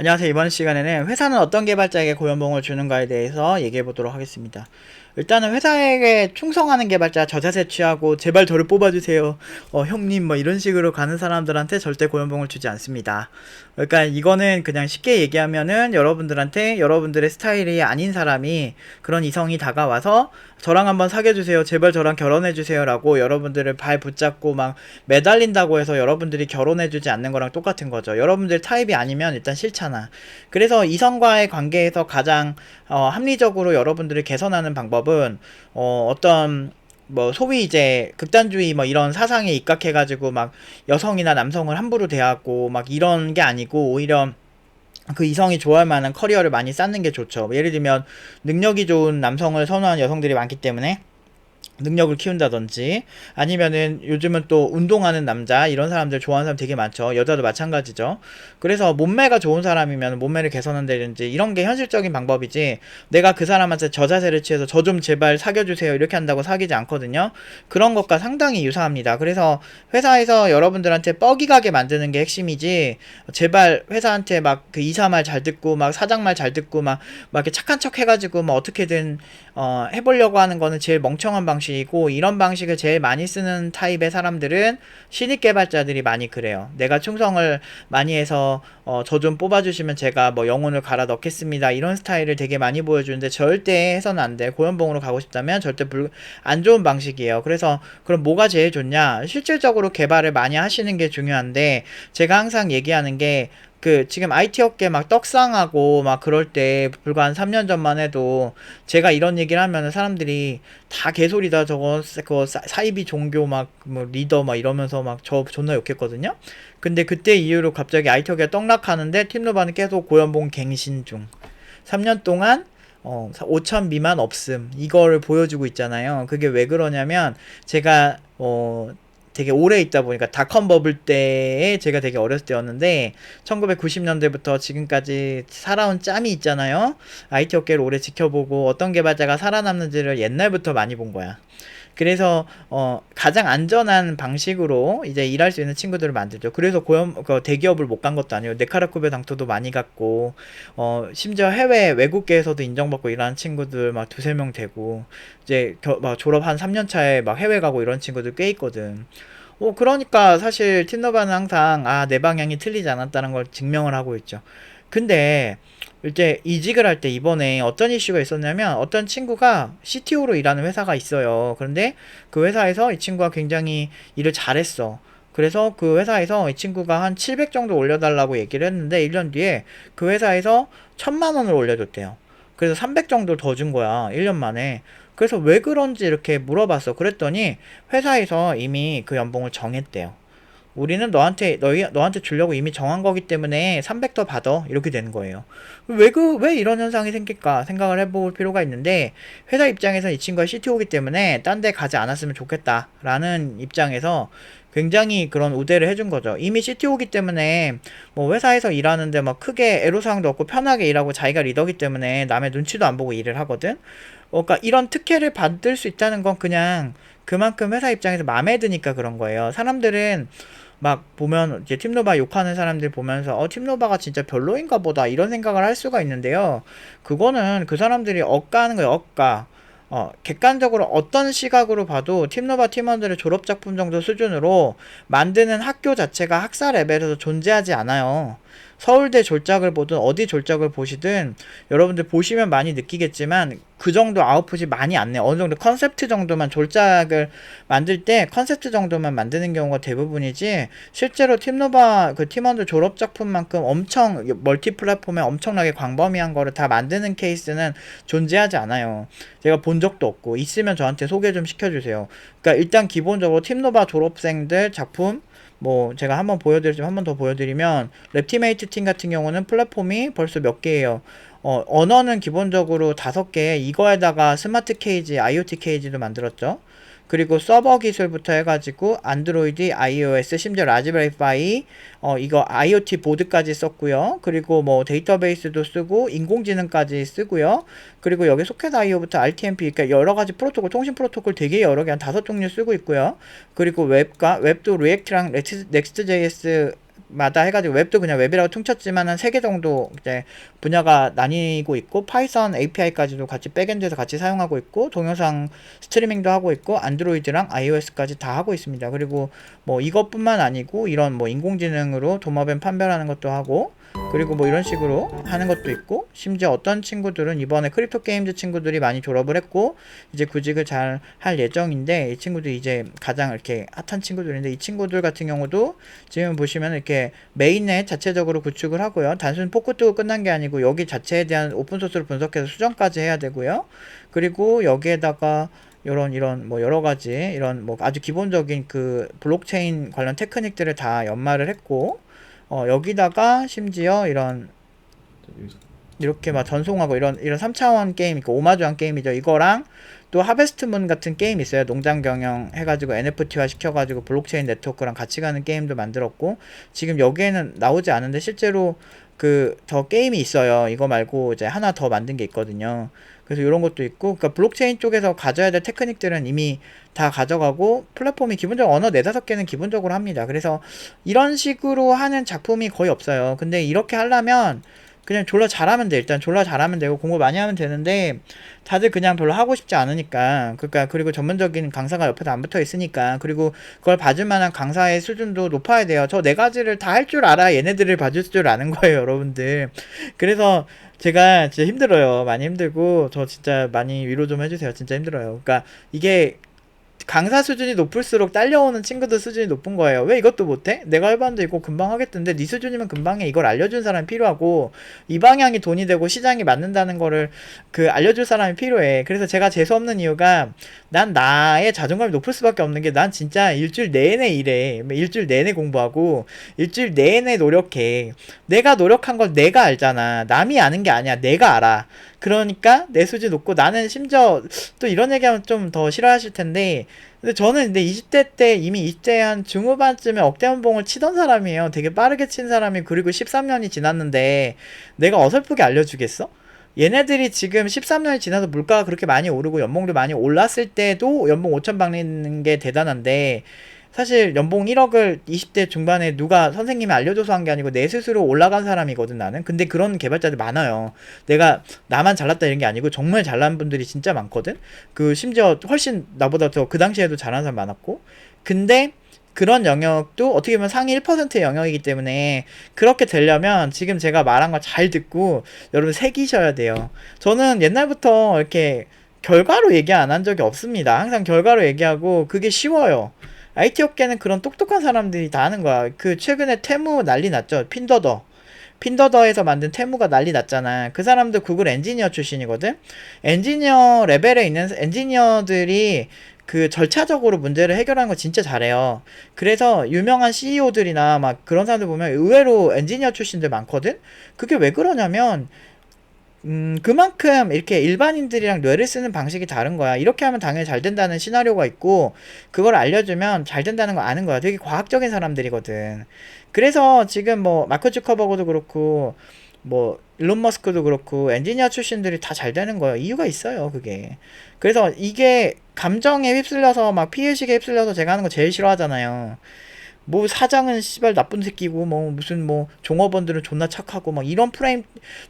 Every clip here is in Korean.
안녕하세요. 이번 시간에는 회사는 어떤 개발자에게 고연봉을 주는가에 대해서 얘기해 보도록 하겠습니다. 일단은 회사에게 충성하는 개발자 저자세 취하고 제발 저를 뽑아주세요. 형님 뭐 이런 식으로 가는 사람들한테 절대 고연봉을 주지 않습니다. 그러니까 이거는 그냥 쉽게 얘기하면은 여러분들한테 여러분들의 스타일이 아닌 사람이 그런 이성이 다가와서 저랑 한번 사귀어주세요. 제발 저랑 결혼해주세요. 라고 여러분들을 발 붙잡고 막 매달린다고 해서 여러분들이 결혼해주지 않는 거랑 똑같은 거죠. 여러분들 타입이 아니면 일단 싫잖아. 그래서 이성과의 관계에서 가장 합리적으로 여러분들을 개선하는 방법은 어떤 뭐 소위 이제 극단주의 뭐 이런 사상에 입각해가지고 막 여성이나 남성을 함부로 대하고 막 이런 게 아니고 오히려 그 이성이 좋아할 만한 커리어를 많이 쌓는 게 좋죠. 예를 들면 능력이 좋은 남성을 선호하는 여성들이 많기 때문에 능력을 키운다든지 아니면은 요즘은 또 운동하는 남자 이런 사람들 좋아하는 사람 되게 많죠. 여자도 마찬가지죠. 그래서 몸매가 좋은 사람이면 몸매를 개선한다든지 이런 게 현실적인 방법이지 내가 그 사람한테 저자세를 취해서 저 좀 제발 사귀어주세요 이렇게 한다고 사귀지 않거든요. 그런 것과 상당히 유사합니다. 그래서 회사에서 여러분들한테 뻐기 가게 만드는 게 핵심이지 제발 회사한테 막 그 이사 말 잘 듣고 막 사장 말 잘 듣고 막 이렇게 착한 척 해가지고 뭐 어떻게든 해보려고 하는 거는 제일 멍청한 방식이고 이런 방식을 제일 많이 쓰는 타입의 사람들은 신입 개발자들이 많이 그래요. 내가 충성을 많이 해서 저 좀 뽑아주시면 제가 뭐 영혼을 갈아 넣겠습니다. 이런 스타일을 되게 많이 보여주는데 절대 해서는 안 돼. 고연봉으로 가고 싶다면 절대 안 좋은 방식이에요. 그래서 그럼 뭐가 제일 좋냐? 실질적으로 개발을 많이 하시는 게 중요한데 제가 항상 얘기하는 게 지금 IT 업계 막 떡상하고 막 그럴 때 불과 한 3년 전만 해도 제가 이런 얘기를 하면은 사람들이 다 개소리다 저거 그거 사이비 종교 막 뭐 리더 막 이러면서 막 저 존나 욕했거든요. 근데 그때 이후로 갑자기 IT 업계가 떡락하는데 팀노바는 계속 고연봉 갱신 중. 3년 동안 5천 미만 없음 이거를 보여주고 있잖아요. 그게 왜 그러냐면 제가 되게 오래 있다 보니까 닷컴 버블 때에 제가 되게 어렸을 때였는데 1990년대부터 지금까지 살아온 짬이 있잖아요. IT 업계를 오래 지켜보고 어떤 개발자가 살아남는지를 옛날부터 많이 본 거야. 그래서 가장 안전한 방식으로 이제 일할 수 있는 친구들을 만들죠. 그래서 대기업을 못 간 것도 아니고 네카라쿠베 당토도 많이 갔고 심지어 해외 외국계에서도 인정받고 일하는 친구들 막 두세 명 되고 이제 막 졸업 한 3년 차에 막 해외 가고 이런 친구들 꽤 있거든. 그러니까 사실 틴너바는 항상 내 방향이 틀리지 않았다는 걸 증명을 하고 있죠. 근데 이제 이직을 할 때 이번에 어떤 이슈가 있었냐면 어떤 친구가 CTO로 일하는 회사가 있어요. 그런데 그 회사에서 이 친구가 굉장히 일을 잘했어. 그래서 그 회사에서 이 친구가 한 700 정도 올려달라고 얘기를 했는데 1년 뒤에 그 회사에서 1000만 원을 올려줬대요. 그래서 300 정도 더 준 거야. 1년 만에. 그래서 왜 그런지 이렇게 물어봤어. 그랬더니 회사에서 이미 그 연봉을 정했대요. 우리는 너한테 주려고 이미 정한 거기 때문에 300 더 받아. 이렇게 되는 거예요. 왜 이런 현상이 생길까 생각을 해볼 필요가 있는데, 회사 입장에서 이 친구가 CTO이기 때문에 딴 데 가지 않았으면 좋겠다라는 입장에서 굉장히 그런 우대를 해준 거죠. 이미 CTO이기 때문에 뭐 회사에서 일하는데 막 크게 애로사항도 없고 편하게 일하고 자기가 리더기 때문에 남의 눈치도 안 보고 일을 하거든. 그러니까 이런 특혜를 받을 수 있다는 건 그냥 그만큼 회사 입장에서 마음에 드니까 그런 거예요. 사람들은 막 보면 이제 팀노바 욕하는 사람들 보면서 팀노바가 진짜 별로인가 보다 이런 생각을 할 수가 있는데요. 그거는 그 사람들이 억까하는 거예요. 억까. 객관적으로 어떤 시각으로 봐도 팀노바 팀원들의 졸업작품 정도 수준으로 만드는 학교 자체가 학사 레벨에서 존재하지 않아요. 서울대 졸작을 보든 어디 졸작을 보시든 여러분들 보시면 많이 느끼겠지만 그 정도 아웃풋이 많이 안 내요. 어느 정도 컨셉트 정도만 졸작을 만들 때 컨셉트 정도만 만드는 경우가 대부분이지 실제로 팀노바 그 팀원들 졸업작품만큼 엄청 멀티 플랫폼에 엄청나게 광범위한 거를 다 만드는 케이스는 존재하지 않아요. 제가 본 적도 없고 있으면 저한테 소개 좀 시켜주세요. 그러니까 일단 기본적으로 팀노바 졸업생들 작품 뭐 제가 한번 보여드리지만 한 번 더 보여드리면 랩티메이트 팀 같은 경우는 플랫폼이 벌써 몇 개예요. 언어는 기본적으로 5개, 이거에다가 스마트 케이지, IoT 케이지도 만들었죠. 그리고 서버 기술부터 해가지고 안드로이드, iOS, 심지어 라즈베리 파이, 이거 IoT 보드까지 썼고요. 그리고 뭐 데이터베이스도 쓰고 인공지능까지 쓰고요. 그리고 여기 소켓 IO부터 RTMP, 그러니까 여러 가지 프로토콜, 통신 프로토콜 되게 여러 개 한 5종류 쓰고 있고요. 그리고 웹도 리액트랑 넥스트.js 마다 해가지고 웹도 그냥 웹이라고 퉁쳤지만 한 3개 정도 이제 분야가 나뉘고 있고, 파이썬 API까지도 같이 백엔드에서 같이 사용하고 있고, 동영상 스트리밍도 하고 있고, 안드로이드랑 iOS까지 다 하고 있습니다. 그리고 뭐 이것뿐만 아니고 이런 뭐 인공지능으로 도마뱀 판별하는 것도 하고, 그리고 뭐 이런 식으로 하는 것도 있고, 심지어 어떤 친구들은 이번에 크립토 게임즈 친구들이 많이 졸업을 했고 이제 구직을 잘 할 예정인데, 이 친구들이 이제 가장 이렇게 핫한 친구들인데, 이 친구들 같은 경우도 지금 보시면 이렇게 메인넷 자체적으로 구축을 하고요. 단순 포크 뜨고 끝난 게 아니고 여기 자체에 대한 오픈소스를 분석해서 수정까지 해야 되고요. 그리고 여기에다가 이런 뭐 여러 가지 이런 뭐 아주 기본적인 그 블록체인 관련 테크닉들을 다 연마를 했고, 여기다가 심지어 이렇게 막 전송하고 이런 3차원 게임, 그 오마주한 게임이죠. 이거랑 또 하베스트문 같은 게임 있어요. 농장 경영 해가지고 NFT화 시켜가지고 블록체인 네트워크랑 같이 가는 게임도 만들었고, 지금 여기에는 나오지 않은데 실제로 그 더 게임이 있어요. 이거 말고 이제 하나 더 만든 게 있거든요. 그래서 이런 것도 있고, 그러니까 블록체인 쪽에서 가져야 될 테크닉들은 이미 다 가져가고, 플랫폼이 기본적으로 언어 4-5개는 기본적으로 합니다. 그래서 이런 식으로 하는 작품이 거의 없어요. 근데 이렇게 하려면 그냥 졸라 잘하면 돼. 일단 졸라 잘하면 되고 공부 많이 하면 되는데, 다들 그냥 별로 하고 싶지 않으니까. 그러니까 그리고 전문적인 강사가 옆에도 안 붙어 있으니까. 그리고 그걸 봐줄 만한 강사의 수준도 높아야 돼요. 저 4가지를 다 할 줄 알아 얘네들을 봐줄 줄 아는 거예요, 여러분들. 그래서 제가 진짜 힘들어요. 많이 힘들고, 저 진짜 많이 위로 좀 해주세요. 진짜 힘들어요. 그러니까 이게 강사 수준이 높을수록 딸려오는 친구들 수준이 높은 거예요. 왜 이것도 못해? 내가 해봤는데 이거 금방 하겠던데, 네 수준이면 금방 해. 이걸 알려준 사람이 필요하고, 이 방향이 돈이 되고 시장이 맞는다는 거를 그 알려줄 사람이 필요해. 그래서 제가 재수없는 이유가, 난 나의 자존감이 높을 수밖에 없는 게, 난 진짜 일주일 내내 일해. 일주일 내내 공부하고 일주일 내내 노력해. 내가 노력한 걸 내가 알잖아. 남이 아는 게 아니야. 내가 알아. 그러니까 내 수준 높고, 나는 심지어 또 이런 얘기하면 좀 더 싫어하실 텐데, 근데 저는 근데 20대 때 이미 20대 한 중후반쯤에 억대 연봉을 치던 사람이에요. 되게 빠르게 친 사람이. 그리고 13년이 지났는데 내가 어설프게 알려주겠어? 얘네들이 지금 13년이 지나서 물가가 그렇게 많이 오르고 연봉도 많이 올랐을 때도 연봉 5천 박리는 게 대단한데, 사실 연봉 1억을 20대 중반에 누가 선생님이 알려줘서 한 게 아니고 내 스스로 올라간 사람이거든, 나는. 근데 그런 개발자들 많아요. 내가 나만 잘났다 이런 게 아니고 정말 잘난 분들이 진짜 많거든. 그 심지어 훨씬 나보다 더 그 당시에도 잘하는 사람 많았고. 근데 그런 영역도 어떻게 보면 상위 1%의 영역이기 때문에, 그렇게 되려면 지금 제가 말한 거 잘 듣고 여러분 새기셔야 돼요. 저는 옛날부터 이렇게 결과로 얘기 안 한 적이 없습니다. 항상 결과로 얘기하고, 그게 쉬워요. IT 업계는 그런 똑똑한 사람들이 다 하는 거야. 그 최근에 테무 난리 났죠. 핀더더에서 만든 테무가 난리 났잖아. 그 사람도 구글 엔지니어 출신이거든. 엔지니어 레벨에 있는 엔지니어들이 그 절차적으로 문제를 해결하는 거 진짜 잘해요. 그래서 유명한 CEO들이나 막 그런 사람들 보면 의외로 엔지니어 출신들 많거든. 그게 왜 그러냐면, 그만큼 이렇게 일반인들이랑 뇌를 쓰는 방식이 다른 거야. 이렇게 하면 당연히 잘 된다는 시나리오가 있고, 그걸 알려주면 잘 된다는 거 아는 거야. 되게 과학적인 사람들이거든. 그래서 지금 뭐 마크 주커버그도 그렇고 뭐 일론 머스크도 그렇고 엔지니어 출신들이 다 잘 되는 거예요. 이유가 있어요, 그게. 그래서 이게 감정에 휩쓸려서 막 피해의식에 휩쓸려서 제가 하는 거 제일 싫어하잖아요. 뭐 사장은 씨발 나쁜 새끼고, 뭐 무슨 뭐 종업원들은 존나 착하고, 막 이런 프레임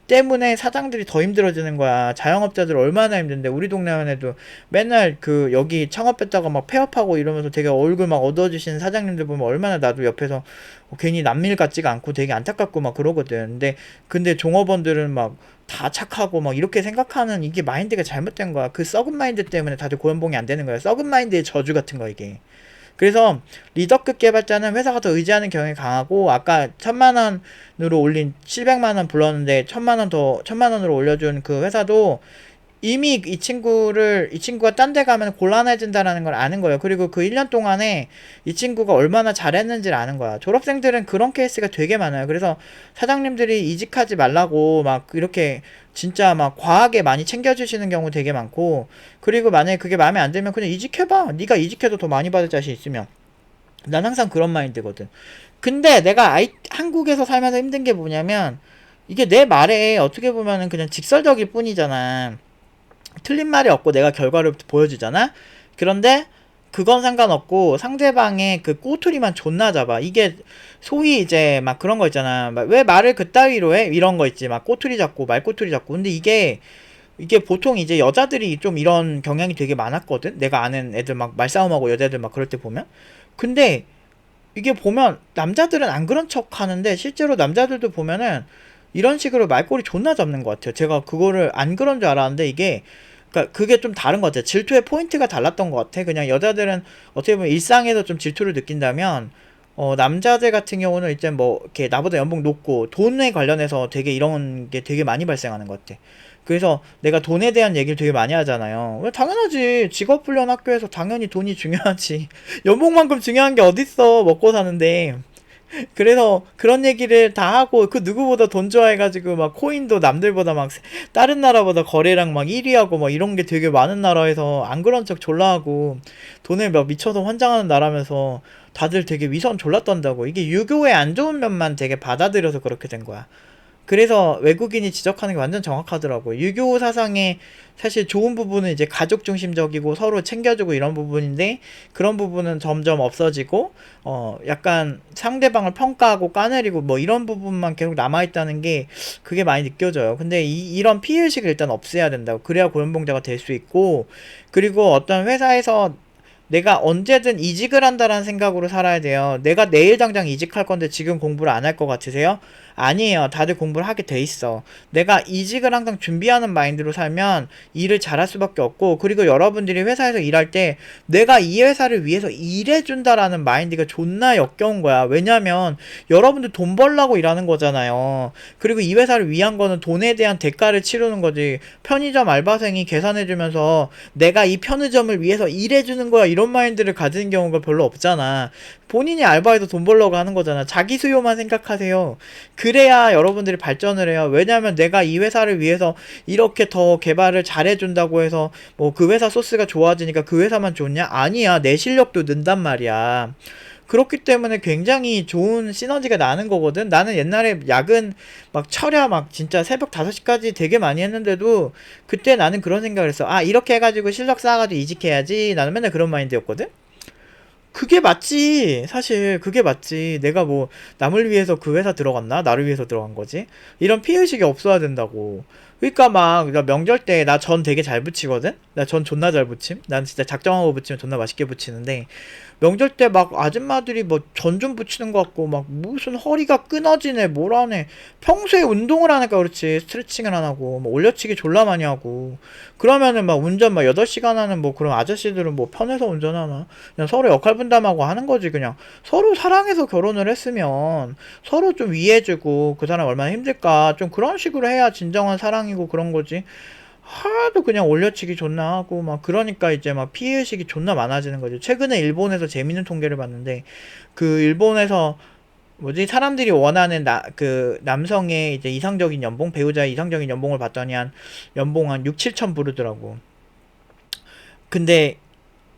때문에 사장들이 더 힘들어지는 거야. 자영업자들 얼마나 힘든데. 우리 동네에도 맨날 그 여기 창업했다가 막 폐업하고 이러면서 되게 얼굴 막 어두워지시는 사장님들 보면 얼마나 나도 옆에서 괜히 남일 같지가 않고 되게 안타깝고 막 그러거든. 근데 종업원들은 막 다 착하고 막 이렇게 생각하는, 이게 마인드가 잘못된 거야. 그 썩은 마인드 때문에 다들 고연봉이 안 되는 거야. 썩은 마인드의 저주 같은 거, 이게. 그래서 리더급 개발자는 회사가 더 의지하는 경향이 강하고, 아까 1000만원으로 올린 700만원 불렀는데 1000만원으로 올려준 그 회사도 이미 이 친구가 딴 데 가면 곤란해진다라는 걸 아는 거예요. 그리고 그 1년 동안에 이 친구가 얼마나 잘했는지를 아는 거야. 졸업생들은 그런 케이스가 되게 많아요. 그래서 사장님들이 이직하지 말라고 막 이렇게 진짜 막 과하게 많이 챙겨주시는 경우 되게 많고, 그리고 만약에 그게 마음에 안 들면 그냥 이직해봐. 네가 이직해도 더 많이 받을 자신 있으면. 난 항상 그런 마인드거든. 근데 내가 한국에서 살면서 힘든 게 뭐냐면, 이게 내 말에 어떻게 보면은 그냥 직설적일 뿐이잖아. 틀린 말이 없고 내가 결과를 보여주잖아. 그런데 그건 상관없고 상대방의 그 꼬투리만 존나 잡아. 이게 소위 이제 막 그런 거 있잖아. 막 왜 말을 그따위로 해? 이런 거 있지. 막 꼬투리 잡고 말꼬투리 잡고. 근데 이게 보통 이제 여자들이 좀 이런 경향이 되게 많았거든. 내가 아는 애들 막 말싸움하고 여자애들 막 그럴 때 보면. 근데 이게 보면 남자들은 안 그런 척 하는데 실제로 남자들도 보면은 이런 식으로 말꼬리 존나 잡는 것 같아요. 제가 그거를 안 그런 줄 알았는데 이게 그러니까 그게 좀 다른 것 같아요. 질투의 포인트가 달랐던 것 같아. 그냥 여자들은 어떻게 보면 일상에서 좀 질투를 느낀다면 남자들 같은 경우는 이제 뭐 이렇게 나보다 연봉 높고 돈에 관련해서 되게 이런 게 되게 많이 발생하는 것 같아. 그래서 내가 돈에 대한 얘기를 되게 많이 하잖아요. 왜 당연하지. 직업훈련 학교에서 당연히 돈이 중요하지. 연봉만큼 중요한 게 어딨어. 먹고 사는데. 그래서 그런 얘기를 다 하고 그 누구보다 돈 좋아해가지고 막 코인도 남들보다 막 다른 나라보다 거래량 막 1위하고 막 이런 게 되게 많은 나라에서 안 그런 척 졸라 하고 돈을 막 미쳐서 환장하는 나라면서 다들 되게 위선 졸라 떤다고. 이게 유교의 안 좋은 면만 되게 받아들여서 그렇게 된 거야. 그래서 외국인이 지적하는 게 완전 정확하더라고요. 유교 사상의 사실 좋은 부분은 이제 가족 중심적이고 서로 챙겨주고 이런 부분인데 그런 부분은 점점 없어지고 약간 상대방을 평가하고 까내리고 뭐 이런 부분만 계속 남아있다는 게 그게 많이 느껴져요. 근데 이런 피해의식을 일단 없애야 된다고. 그래야 고연봉자가 될 수 있고 그리고 어떤 회사에서 내가 언제든 이직을 한다라는 생각으로 살아야 돼요. 내가 내일 당장 이직할 건데 지금 공부를 안 할 것 같으세요? 아니에요. 다들 공부를 하게 돼 있어. 내가 이직을 항상 준비하는 마인드로 살면 일을 잘할 수밖에 없고, 그리고 여러분들이 회사에서 일할 때 내가 이 회사를 위해서 일해준다라는 마인드가 존나 역겨운 거야. 왜냐면 여러분들 돈 벌라고 일하는 거잖아요. 그리고 이 회사를 위한 거는 돈에 대한 대가를 치르는 거지. 편의점 알바생이 계산해주면서 내가 이 편의점을 위해서 일해주는 거야. 이런 마인드를 가지는 경우가 별로 없잖아. 본인이 알바해서 돈 벌려고 하는 거잖아. 자기 수요만 생각하세요. 그래야 여러분들이 발전을 해요. 왜냐면 내가 이 회사를 위해서 이렇게 더 개발을 잘해준다고 해서 뭐 그 회사 소스가 좋아지니까 그 회사만 좋냐? 아니야. 내 실력도 는단 말이야. 그렇기 때문에 굉장히 좋은 시너지가 나는 거거든. 나는 옛날에 야근 막 철야 막 진짜 새벽 5시까지 되게 많이 했는데도 그때 나는 그런 생각을 했어. 아, 이렇게 해가지고 실력 쌓아가지고 이직해야지. 나는 맨날 그런 마인드였거든. 그게 맞지. 사실 그게 맞지. 내가 뭐 남을 위해서 그 회사 들어갔나? 나를 위해서 들어간 거지. 이런 피해의식이 없어야 된다고. 그러니까 막 나 명절 때 나 전 되게 잘 부치거든. 나 전 존나 잘 부침. 난 진짜 작정하고 부치면 존나 맛있게 부치는데 명절 때 막 아줌마들이 뭐 전 좀 부치는 것 같고 막 무슨 허리가 끊어지네 뭘 하네. 평소에 운동을 하니까 그렇지. 스트레칭을 안 하고 뭐 올려치기 졸라 많이 하고 그러면은 막 운전 막 8시간 하는 뭐 그런 아저씨들은 뭐 편해서 운전하나. 그냥 서로 역할 분담하고 하는 거지. 그냥 서로 사랑해서 결혼을 했으면 서로 좀 이해해주고 그 사람 얼마나 힘들까 좀 그런 식으로 해야 진정한 사랑이고 그런 거지. 하도 그냥 올려치기 존나 하고 막 그러니까 이제 막 피해의식이 존나 많아지는 거죠. 최근에 일본에서 재밌는 통계를 봤는데 그 일본에서 뭐지 사람들이 원하는 그 남성의 이제 이상적인 연봉 배우자의 이상적인 연봉을 봤더니 한 연봉 한 6, 7천 부르더라고. 근데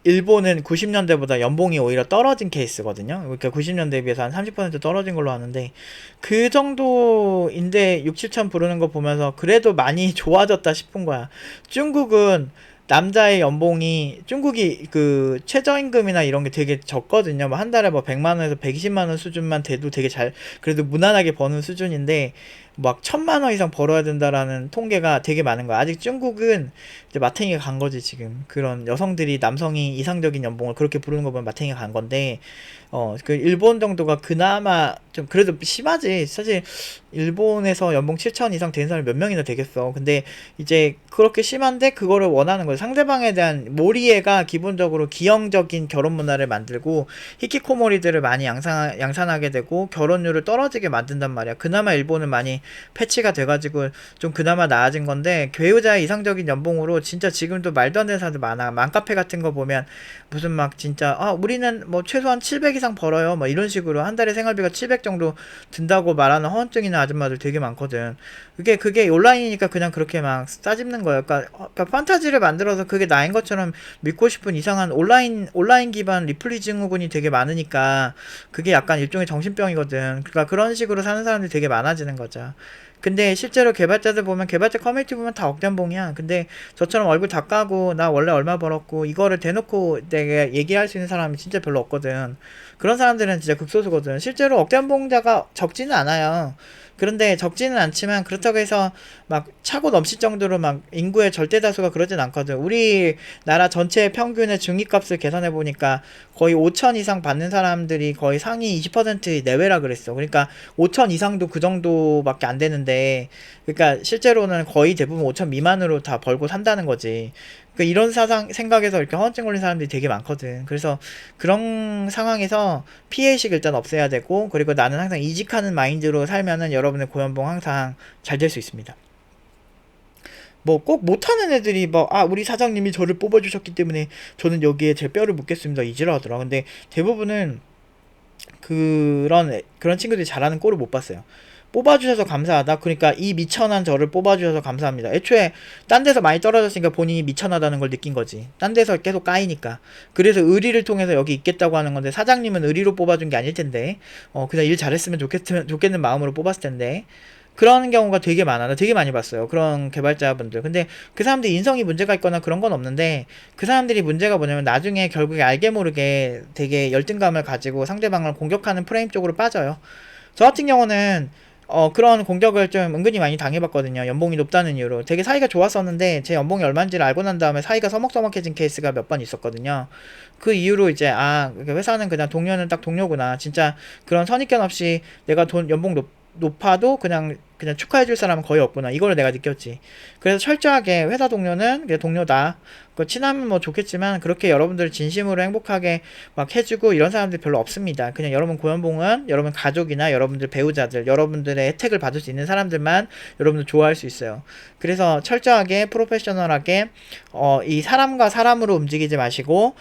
일본은 90년대보다 연봉이 오히려 떨어진 케이스거든요. 그러니까 90년대에 비해서 한 30% 떨어진 걸로 아는데 그 정도인데 6, 7천 부르는 거 보면서 그래도 많이 좋아졌다 싶은 거야. 중국은 남자의 연봉이 중국이 그 최저임금이나 이런 게 되게 적거든요. 뭐 한 달에 뭐 100만 원에서 120만 원 수준만 돼도 되게 잘 그래도 무난하게 버는 수준인데 막 1000만 원 이상 벌어야 된다라는 통계가 되게 많은 거야. 아직 중국은 이제 마탱이가 간 거지 지금. 그런 여성들이 남성이 이상적인 연봉을 그렇게 부르는 거 보면 마탱이가 간 건데 그 일본 정도가 그나마 좀 그래도 심하지. 사실 일본에서 연봉 7천 이상 되는 사람이 몇 명이나 되겠어. 근데 이제 그렇게 심한데 그거를 원하는 거예요. 상대방에 대한 모리에가 기본적으로 기형적인 결혼 문화를 만들고 히키코모리들을 많이 양산하게 되고 결혼율을 떨어지게 만든단 말이야. 그나마 일본은 많이 패치가 돼가지고 좀 그나마 나아진 건데 배우자의 이상적인 연봉으로 진짜 지금도 말도 안 되는 사람들 많아. 맘카페 같은 거 보면 무슨 막 진짜 우리는 뭐 최소한 700 이상 벌어요 뭐 이런 식으로 한 달에 생활비가 700 정도 든다고 말하는 허언증이나 아줌마들 되게 많거든. 그게 온라인이니까 그냥 그렇게 막 싸집는 거예요. 그러니까 판타지를 만들어서 그게 나인 것처럼 믿고 싶은 이상한 온라인 기반 리플리 증후군이 되게 많으니까 그게 약간 일종의 정신병이거든. 그러니까 그런 식으로 사는 사람들이 되게 많아지는 거죠. 거야. 근데 실제로 개발자들 보면, 개발자 커뮤니티 보면 다 억대연봉이야. 근데 저처럼 얼굴 다 까고 나 원래 얼마 벌었고 이거를 대놓고 내가 얘기할 수 있는 사람이 진짜 별로 없거든. 그런 사람들은 진짜 극소수거든. 실제로 억대연봉자가 적지는 않아요. 그런데 적지는 않지만 그렇다고 해서 막 차고 넘칠 정도로 막 인구의 절대 다수가 그러진 않거든. 우리나라 전체 평균의 중위값을 계산해 보니까 거의 5천 이상 받는 사람들이 거의 상위 20% 내외라 그랬어. 그러니까 5천 이상도 그 정도밖에 안 되는데, 그러니까 실제로는 거의 대부분 5천 미만으로 다 벌고 산다는 거지. 그러니까 이런 생각에서 이렇게 허언증 걸린 사람들이 되게 많거든. 그래서 그런 상황에서 피해의식 일단 없애야 되고, 그리고 나는 항상 이직하는 마인드로 살면은 여러분의 고연봉 항상 잘 될 수 있습니다. 뭐 꼭 못하는 애들이 뭐 우리 사장님이 저를 뽑아주셨기 때문에 저는 여기에 제 뼈를 묻겠습니다 이지라 하더라. 근데 대부분은 그런 친구들이 잘하는 꼴을 못 봤어요. 뽑아주셔서 감사하다. 그러니까 이 미천한 저를 뽑아주셔서 감사합니다. 애초에 딴 데서 많이 떨어졌으니까 본인이 미천하다는 걸 느낀 거지. 딴 데서 계속 까이니까. 그래서 의리를 통해서 여기 있겠다고 하는 건데, 사장님은 의리로 뽑아준 게 아닐 텐데 그냥 일 잘했으면 좋겠는 마음으로 뽑았을 텐데, 그런 경우가 되게 많아. 나 되게 많이 봤어요. 그런 개발자분들. 근데 그 사람들이 인성이 문제가 있거나 그런 건 없는데, 그 사람들이 문제가 뭐냐면 나중에 결국에 알게 모르게 되게 열등감을 가지고 상대방을 공격하는 프레임 쪽으로 빠져요. 저 같은 경우는 그런 공격을 좀 은근히 많이 당해봤거든요. 연봉이 높다는 이유로. 되게 사이가 좋았었는데 제 연봉이 얼마인지를 알고 난 다음에 사이가 서먹서먹해진 케이스가 몇 번 있었거든요. 그 이후로 이제 회사는 그냥 동료는 딱 동료구나. 진짜 그런 선입견 없이 내가 연봉 높아도 그냥 축하해줄 사람은 거의 없구나. 이걸 내가 느꼈지. 그래서 철저하게 회사 동료는 그냥 동료다. 친하면 뭐 좋겠지만 그렇게 여러분들 진심으로 행복하게 막 해주고 이런 사람들이 별로 없습니다. 그냥 여러분 고연봉은 여러분 가족이나 여러분들 배우자들, 여러분들의 혜택을 받을 수 있는 사람들만 여러분들 좋아할 수 있어요. 그래서 철저하게 프로페셔널하게 이 사람과 사람으로 움직이지 마시고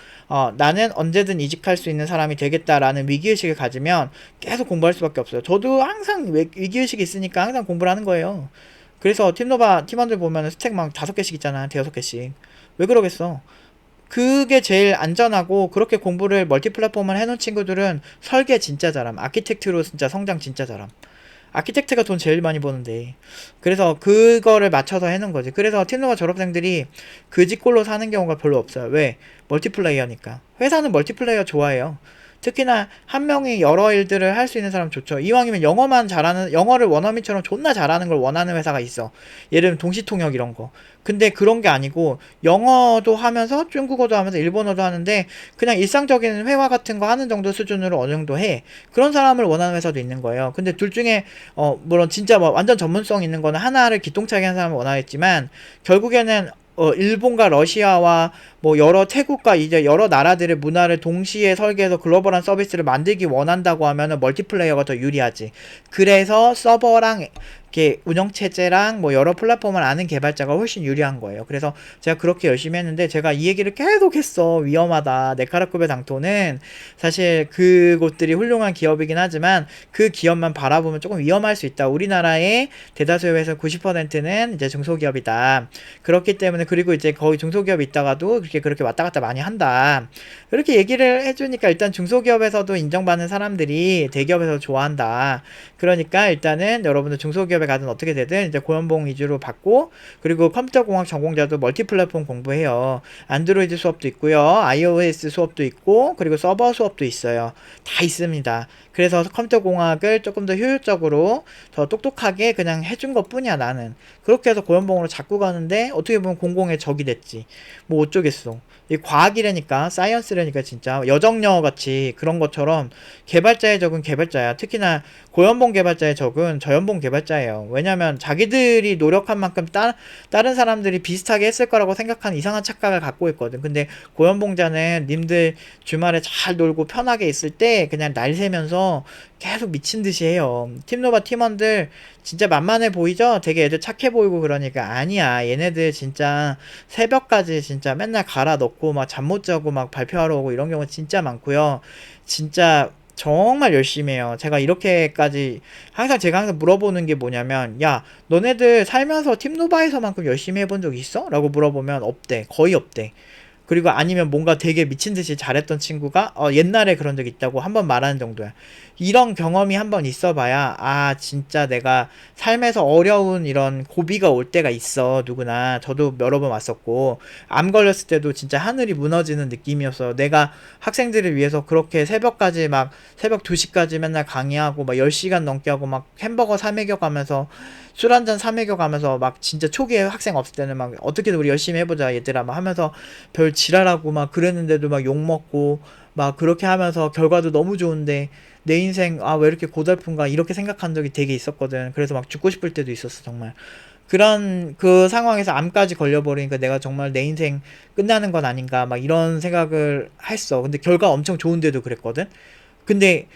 나는 언제든 이직할 수 있는 사람이 되겠다라는 위기의식을 가지면 계속 공부할 수밖에 없어요. 저도 항상 위기의식이 있으니까 항상 공부를 하는 거예요. 그래서 팀노바 팀원들 보면 스택 막 5개씩 있잖아. 5개씩. 왜 그러겠어? 그게 제일 안전하고, 그렇게 공부를 멀티플랫폼을 해놓은 친구들은 설계 진짜 잘함. 아키텍트로 진짜 성장 진짜 잘함. 아키텍트가 돈 제일 많이 버는데. 그래서 그거를 맞춰서 해놓은 거지. 그래서 팀노바 졸업생들이 그 집꼴로 사는 경우가 별로 없어요. 왜? 멀티플레이어니까. 회사는 멀티플레이어 좋아해요. 특히나 한 명이 여러 일들을 할 수 있는 사람 좋죠. 이왕이면 영어를 원어민처럼 존나 잘하는 걸 원하는 회사가 있어. 예를 들면 동시통역 이런 거. 근데 그런 게 아니고 영어도 하면서 중국어도 하면서 일본어도 하는데 그냥 일상적인 회화 같은 거 하는 정도 수준으로 어느 정도 해. 그런 사람을 원하는 회사도 있는 거예요. 근데 둘 중에 물론 진짜 뭐 완전 전문성 있는 거는 하나를 기똥차게 하는 사람을 원하겠지만, 결국에는 일본과 러시아와 뭐 여러 태국과 이제 여러 나라들의 문화를 동시에 설계해서 글로벌한 서비스를 만들기 원한다고 하면은 멀티플레이어가 더 유리하지. 그래서 서버랑 이렇게 운영체제랑 뭐 여러 플랫폼을 아는 개발자가 훨씬 유리한 거예요. 그래서 제가 그렇게 열심히 했는데, 제가 이 얘기를 계속 했어. 위험하다. 네카라쿠베 당토는 사실 그곳들이 훌륭한 기업이긴 하지만 그 기업만 바라보면 조금 위험할 수 있다. 우리나라의 대다수의 회사 90%는 이제 중소기업이다. 그렇기 때문에, 그리고 이제 거의 중소기업이 있다가도 그렇게 왔다 갔다 많이 한다. 이렇게 얘기를 해주니까 일단 중소기업에서도 인정받는 사람들이 대기업에서 좋아한다. 그러니까 일단은 여러분들 중소기업에 가든 어떻게 되든 이제 고연봉 위주로 받고, 그리고 컴퓨터공학 전공자도 멀티플랫폼 공부해요. 안드로이드 수업도 있고요. iOS 수업도 있고, 그리고 서버 수업도 있어요. 다 있습니다. 그래서 컴퓨터공학을 조금 더 효율적으로 더 똑똑하게 그냥 해준 것 뿐이야 나는. 그렇게 해서 고연봉으로 자꾸 가는데 어떻게 보면 공공의 적이 됐지. 뭐 어쩌겠어. 이 과학이라니까, 사이언스라니까, 진짜 여정여 같이 그런 것처럼 개발자의 적은 개발자야. 특히나 고연봉 개발자의 적은 저연봉 개발자예요. 왜냐면 자기들이 노력한 만큼 다른 사람들이 비슷하게 했을 거라고 생각하는 이상한 착각을 갖고 있거든. 근데 고연봉자는 님들 주말에 잘 놀고 편하게 있을 때 그냥 날 새면서 계속 미친 듯이 해요. 팀노바 팀원들 진짜 만만해 보이죠? 되게 애들 착해 보이고 그러니까 아니야. 얘네들 진짜 새벽까지 진짜 맨날 갈아 넣고 막 잠 못 자고 막 발표하러 오고 이런 경우 진짜 많고요. 진짜 정말 열심히 해요. 제가 이렇게까지 제가 항상 물어보는 게 뭐냐면, 야, 너네들 살면서 팀노바에서만큼 열심히 해본 적 있어? 라고 물어보면 없대. 거의 없대. 그리고 아니면 뭔가 되게 미친 듯이 잘했던 친구가 옛날에 그런 적 있다고 한번 말하는 정도야. 이런 경험이 한번 있어봐야 아 진짜 내가 삶에서 어려운 이런 고비가 올 때가 있어. 누구나 저도 여러 번 왔었고 암 걸렸을 때도 진짜 하늘이 무너지는 느낌이었어. 내가 학생들을 위해서 그렇게 새벽까지 막 새벽 2시까지 맨날 강의하고 막 10시간 넘게 하고 막 햄버거 사 먹여 가면서 술 한잔 사 먹여 가면서 막 진짜 초기에 학생 없을 때는 막 어떻게든 우리 열심히 해보자 얘들아 막 하면서 별 지랄하고 막 그랬는데도 막 욕먹고 막 그렇게 하면서 결과도 너무 좋은데 내 인생 아 왜 이렇게 고달픈가 이렇게 생각한 적이 되게 있었거든. 그래서 막 죽고 싶을 때도 있었어 정말. 그런 그 상황에서 암까지 걸려버리니까 내가 정말 내 인생 끝나는 건 아닌가 막 이런 생각을 했어. 근데 결과 엄청 좋은데도 그랬거든. 근데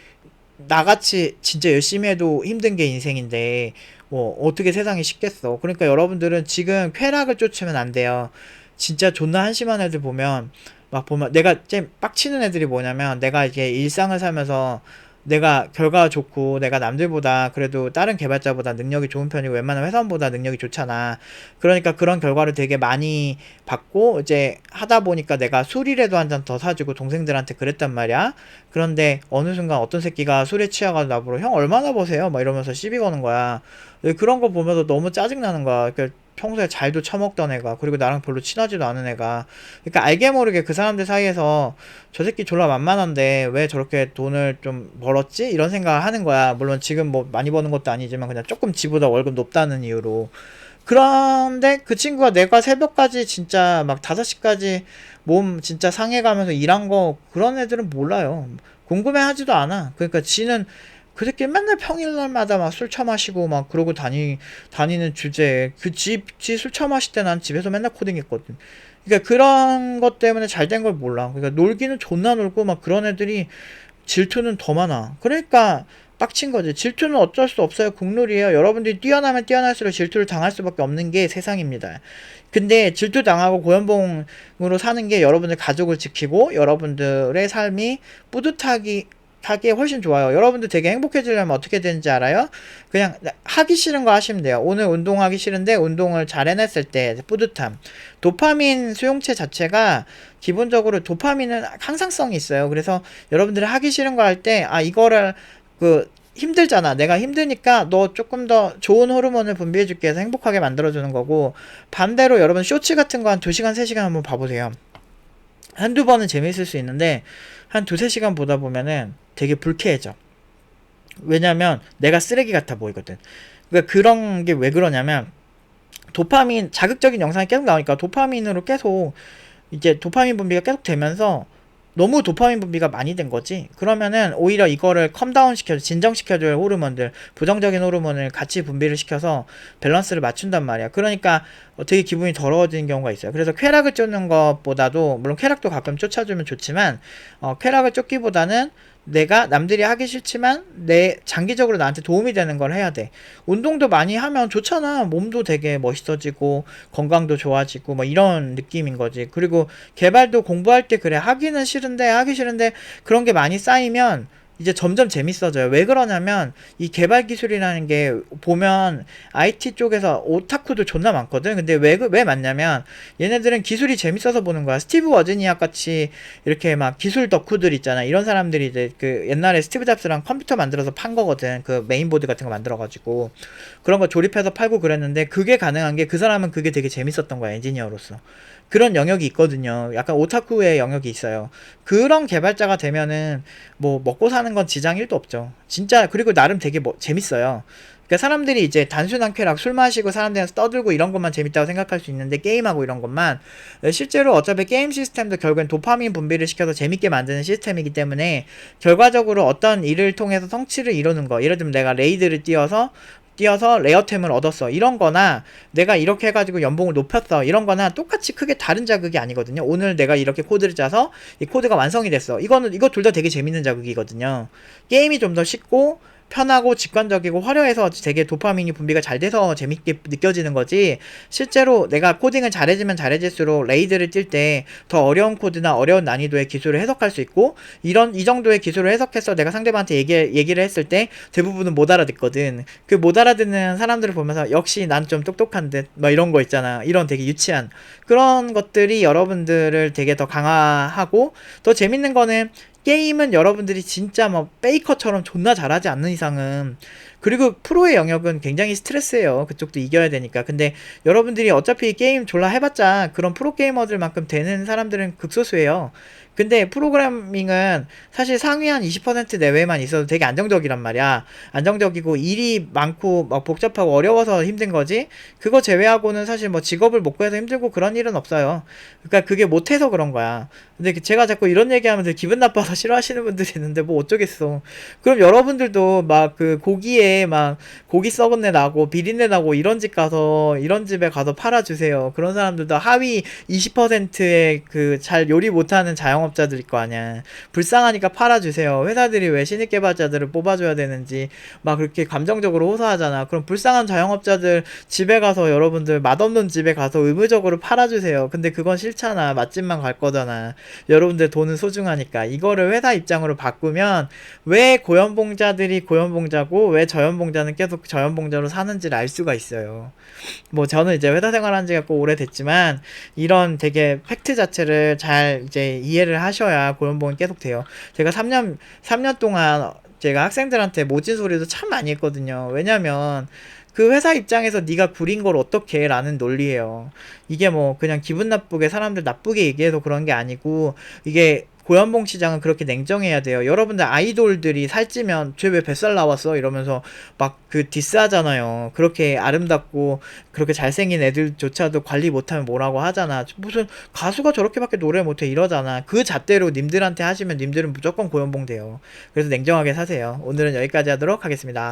나같이 진짜 열심히 해도 힘든 게 인생인데 어떻게 세상이 쉽겠어. 그러니까 여러분들은 지금 쾌락을 쫓으면 안 돼요. 진짜 존나 한심한 애들 보면 막 보면 내가 좀 빡치는 애들이 뭐냐면 내가 이게 일상을 살면서 내가 결과가 좋고 내가 남들보다 그래도 다른 개발자보다 능력이 좋은 편이고 웬만한 회사원보다 능력이 좋잖아. 그러니까 그런 결과를 되게 많이 받고 이제 하다 보니까 내가 술이라도 한 잔 더 사주고 동생들한테 그랬단 말이야. 그런데 어느 순간 어떤 새끼가 술에 취해가지고 나보러 형 얼마나 버세요? 막 이러면서 시비 거는 거야. 그런 거 보면서 너무 짜증나는 거야. 그러니까 평소에 잘도 처먹던 애가 그리고 나랑 별로 친하지도 않은 애가 그러니까 알게 모르게 그 사람들 사이에서 저 새끼 졸라 만만한데 왜 저렇게 돈을 좀 벌었지? 이런 생각을 하는 거야. 물론 지금 뭐 많이 버는 것도 아니지만 그냥 조금 지보다 월급 높다는 이유로. 그런데 그 친구가 내가 새벽까지 진짜 막 5시까지 몸 진짜 상해가면서 일한 거 그런 애들은 몰라요. 궁금해 하지도 않아. 그러니까 지는 그 새끼 맨날 평일날마다 막 술 처마시고 막 그러고 다니는 주제에 지 술 처마실 때 난 집에서 맨날 코딩했거든. 그러니까 그런 것 때문에 잘 된 걸 몰라. 그러니까 놀기는 존나 놀고 막 그런 애들이 질투는 더 많아. 그러니까 빡친 거지. 질투는 어쩔 수 없어요. 국룰이에요. 여러분들이 뛰어나면 뛰어날수록 질투를 당할 수밖에 없는 게 세상입니다. 근데 질투 당하고 고연봉으로 사는 게 여러분들 가족을 지키고 여러분들의 삶이 뿌듯하기 하기에 훨씬 좋아요. 여러분들 되게 행복해지려면 어떻게 되는지 알아요? 그냥 하기 싫은 거 하시면 돼요. 오늘 운동하기 싫은데 운동을 잘 해냈을 때 뿌듯함. 도파민 수용체 자체가 기본적으로 도파민은 항상성이 있어요. 그래서 여러분들이 하기 싫은 거 할 때 아 이거를 힘들잖아. 내가 힘드니까 너 조금 더 좋은 호르몬을 분비해줄게 해서 행복하게 만들어주는 거고 반대로 여러분 쇼츠 같은 거 한 2시간, 3시간 한번 봐보세요. 한두 번은 재밌을 수 있는데 한 2-3시간 보다 보면은 되게 불쾌해져. 왜냐면 내가 쓰레기 같아 보이거든. 그러니까 그런 게 왜 그러냐면 도파민 자극적인 영상이 계속 나오니까 도파민으로 계속 이제 도파민 분비가 계속 되면서 너무 도파민 분비가 많이 된 거지. 그러면은 오히려 이거를 컴다운 시켜줘 진정시켜줄 호르몬들 부정적인 호르몬을 같이 분비를 시켜서 밸런스를 맞춘단 말이야. 그러니까 되게 기분이 더러워지는 경우가 있어요. 그래서 쾌락을 쫓는 것보다도 물론 쾌락도 가끔 쫓아주면 좋지만 쾌락을 쫓기보다는 내가 남들이 하기 싫지만 내 장기적으로 나한테 도움이 되는 걸 해야 돼. 운동도 많이 하면 좋잖아. 몸도 되게 멋있어지고 건강도 좋아지고 뭐 이런 느낌인 거지. 그리고 개발도 공부할 때 그래 하기 싫은데 그런 게 많이 쌓이면 이제 점점 재밌어져요. 왜 그러냐면 이 개발 기술이라는 게 보면 IT 쪽에서 오타쿠도 존나 많거든. 근데 왜 많냐면 얘네들은 기술이 재밌어서 보는 거야. 스티브 워즈니악 같이 이렇게 막 기술 덕후들 있잖아. 이런 사람들이 이제 그 옛날에 스티브 잡스랑 컴퓨터 만들어서 판 거거든. 그 메인보드 같은 거 만들어가지고 그런 거 조립해서 팔고 그랬는데 그게 가능한 게 그 사람은 그게 되게 재밌었던 거야. 엔지니어로서. 그런 영역이 있거든요. 약간 오타쿠의 영역이 있어요. 그런 개발자가 되면은 뭐 먹고 사는 건 지장 1도 없죠. 진짜 그리고 나름 되게 재밌어요. 그러니까 사람들이 이제 단순한 쾌락, 술 마시고 사람들이랑 떠들고 이런 것만 재밌다고 생각할 수 있는데 게임하고 이런 것만 실제로 어차피 게임 시스템도 결국엔 도파민 분비를 시켜서 재밌게 만드는 시스템이기 때문에 결과적으로 어떤 일을 통해서 성취를 이루는 거 예를 들면 내가 레이드를 뛰어서 레어템을 얻었어 이런 거나 내가 이렇게 해가지고 연봉을 높였어 이런 거나 똑같이 크게 다른 자극이 아니거든요. 오늘 내가 이렇게 코드를 짜서 이 코드가 완성이 됐어 이거 둘 다 되게 재밌는 자극이거든요. 게임이 좀 더 쉽고 편하고 직관적이고 화려해서 되게 도파민이 분비가 잘 돼서 재밌게 느껴지는 거지, 실제로 내가 코딩을 잘해지면 잘해질수록 레이드를 뛸 때 더 어려운 코드나 어려운 난이도의 기술을 해석할 수 있고, 이 정도의 기술을 해석해서 내가 상대방한테 얘기를 했을 때 대부분은 못 알아듣거든. 그 못 알아듣는 사람들을 보면서 역시 난 좀 똑똑한 듯, 막 이런 거 있잖아. 이런 되게 유치한 그런 것들이 여러분들을 되게 더 강화하고, 더 재밌는 거는 게임은 여러분들이 진짜 뭐 페이커처럼 존나 잘하지 않는 이상은, 그리고 프로의 영역은 굉장히 스트레스예요. 그쪽도 이겨야 되니까. 근데 여러분들이 어차피 게임 졸라 해봤자 그런 프로게이머들만큼 되는 사람들은 극소수예요. 근데 프로그래밍은 사실 상위 한 20% 내외만 있어도 되게 안정적이란 말이야. 안정적이고 일이 많고 막 복잡하고 어려워서 힘든 거지, 그거 제외하고는 사실 뭐 직업을 못 구해서 힘들고 그런 일은 없어요. 그러니까 그게 못해서 그런 거야. 근데 제가 자꾸 이런 얘기하면 되게 기분 나빠서 싫어하시는 분들이 있는데 뭐 어쩌겠어. 그럼 여러분들도 막 그 고기에 막 고기 썩은 내 나고 비린내 나고 이런 집 가서, 이런 집에 가서 팔아주세요. 그런 사람들도 하위 20%의 그 잘 요리 못하는 자영업자들일 거 아니야. 불쌍하니까 팔아주세요. 회사들이 왜 신입 개발자들을 뽑아줘야 되는지 막 그렇게 감정적으로 호소하잖아. 그럼 불쌍한 자영업자들 집에 가서, 여러분들 맛없는 집에 가서 의무적으로 팔아주세요. 근데 그건 싫잖아. 맛집만 갈 거잖아. 여러분들 돈은 소중하니까. 이거를 회사 입장으로 바꾸면 왜 고연봉자들이 고연봉자고 왜 저연봉자는 계속 저연봉자로 사는지를 알 수가 있어요. 뭐 저는 이제 회사 생활한 지가 꽤 오래됐지만 이런 되게 팩트 자체를 잘 이제 이해를 하셔야 고연봉이 계속 돼요. 제가 3년 동안 제가 학생들한테 모진 소리도 참 많이 했거든요. 왜냐면 그 회사 입장에서 네가 구린 걸 어떻게 라는 논리예요. 이게 뭐 그냥 기분 나쁘게 사람들 나쁘게 얘기해서 그런 게 아니고, 이게 고연봉 시장은 그렇게 냉정해야 돼요. 여러분들 아이돌들이 살찌면 쟤 왜 뱃살 나왔어? 이러면서 막 그 디스하잖아요. 그렇게 아름답고 그렇게 잘생긴 애들조차도 관리 못하면 뭐라고 하잖아. 무슨 가수가 저렇게밖에 노래 못해 이러잖아. 그 잣대로 님들한테 하시면 님들은 무조건 고연봉 돼요. 그래서 냉정하게 사세요. 오늘은 여기까지 하도록 하겠습니다.